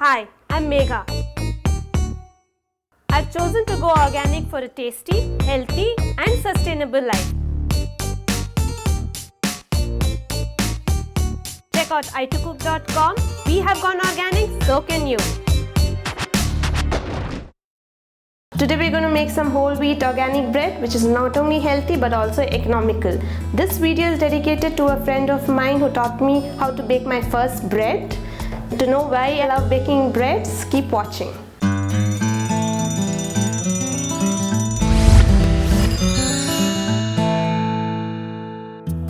Hi, I'm Megha. I've chosen to go organic for a tasty, healthy and sustainable life. Check out itocook.com. We have gone organic, so can you. Today we're going to make some whole wheat organic bread, which is not only healthy but also economical. This video is dedicated to a friend of mine who taught me how to bake my first bread. To know why I love baking breads, keep watching.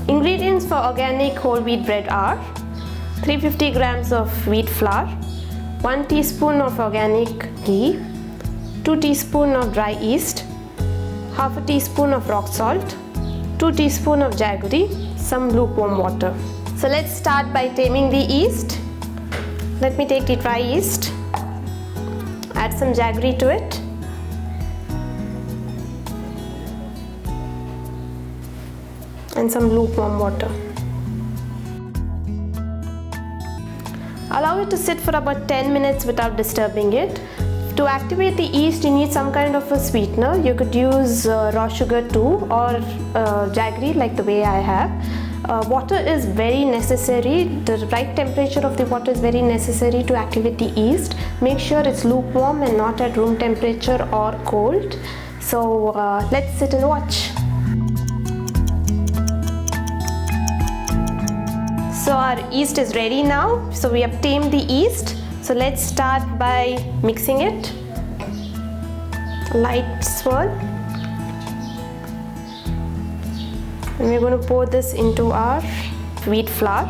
Ingredients for organic whole wheat bread are 350 grams of wheat flour, 1 teaspoon of organic ghee, 2 teaspoons of dry yeast, half a teaspoon of rock salt, 2 teaspoons of jaggery, some lukewarm water. So let's start by taming the yeast. Let me take the dry yeast, add some jaggery to it, and some lukewarm water. Allow it to sit for about 10 minutes without disturbing it. To activate the yeast, you need some kind of a sweetener. You could use raw sugar too, or jaggery like the way I have. Water is very necessary. The right temperature of the water is very necessary to activate the yeast. Make sure it's lukewarm and not at room temperature or cold. So let's sit and watch. So our yeast is ready now. So we have tamed the yeast. So let's start by mixing it. A light swirl. And we're going to pour this into our wheat flour.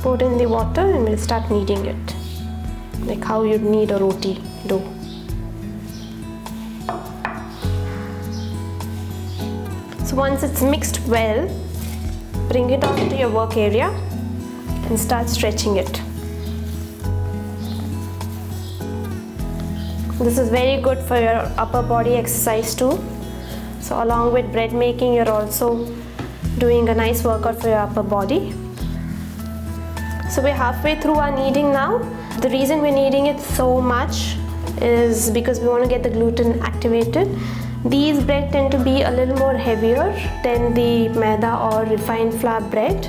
Pour it in the water and we'll start kneading it, like how you'd knead a roti dough. So once it's mixed well, bring it onto your work area and start stretching it. This is very good for your upper body exercise too. So along with bread making, you're also doing a nice workout for your upper body. So we're halfway through our kneading now. The reason we're kneading it so much is because we want to get the gluten activated. These bread tend to be a little more heavier than the maida or refined flour bread.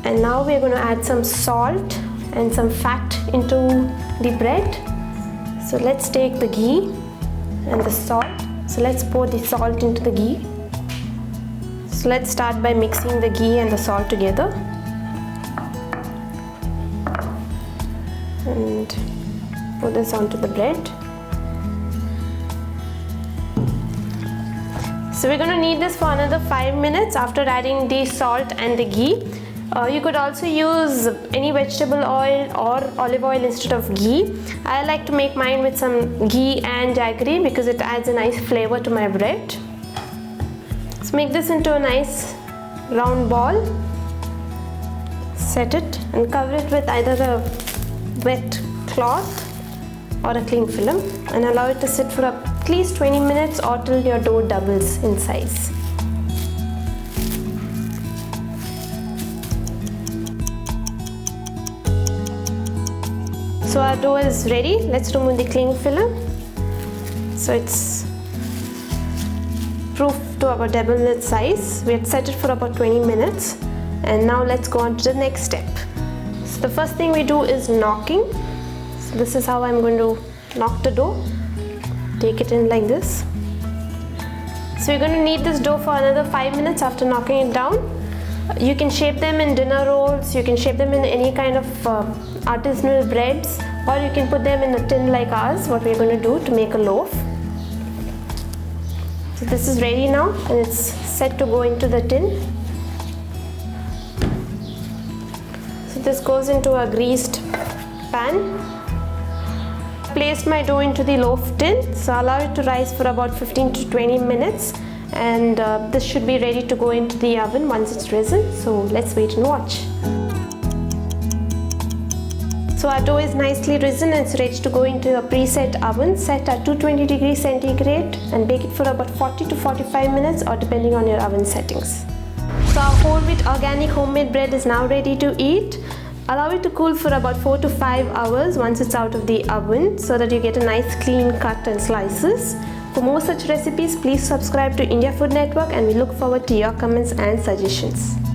And now we're going to add some salt and some fat into the bread. So let's take the ghee and the salt. So let's pour the salt into the ghee. So let's start by mixing the ghee and the salt together. And pour this onto the bread. So we're going to knead this for another 5 minutes after adding the salt and the ghee. You could also use any vegetable oil or olive oil instead of ghee. I like to make mine with some ghee and jaggery because it adds a nice flavor to my bread. So make this into a nice round ball. Set it and cover it with either a wet cloth or a cling film and allow it to sit for at least 20 minutes or till your dough doubles in size. So our dough is ready. Let's remove the cling film. So it's proof to our double its size. We had set it for about 20 minutes and now let's go on to the next step. So the first thing we do is knocking. So this is how I'm going to knock the dough. Take it in like this. So you're going to knead this dough for another 5 minutes after knocking it down. You can shape them in dinner rolls, you can shape them in any kind of artisanal breads, or you can put them in a tin like ours, what we're going to do to make a loaf. So this is ready now and it's set to go into the tin. So this goes into a greased pan. Placed my dough into the loaf tin, so allow it to rise for about 15 to 20 minutes and this should be ready to go into the oven once it's risen. So let's wait and watch. So our dough is nicely risen and it's ready to go into a preset oven set at 220 degrees centigrade and bake it for about 40 to 45 minutes or depending on your oven settings. So our whole wheat organic homemade bread is now ready to eat. Allow it to cool for about 4 to 5 hours once it's out of the oven so that you get a nice clean cut and slices. For more such recipes, please subscribe to India Food Network and we look forward to your comments and suggestions.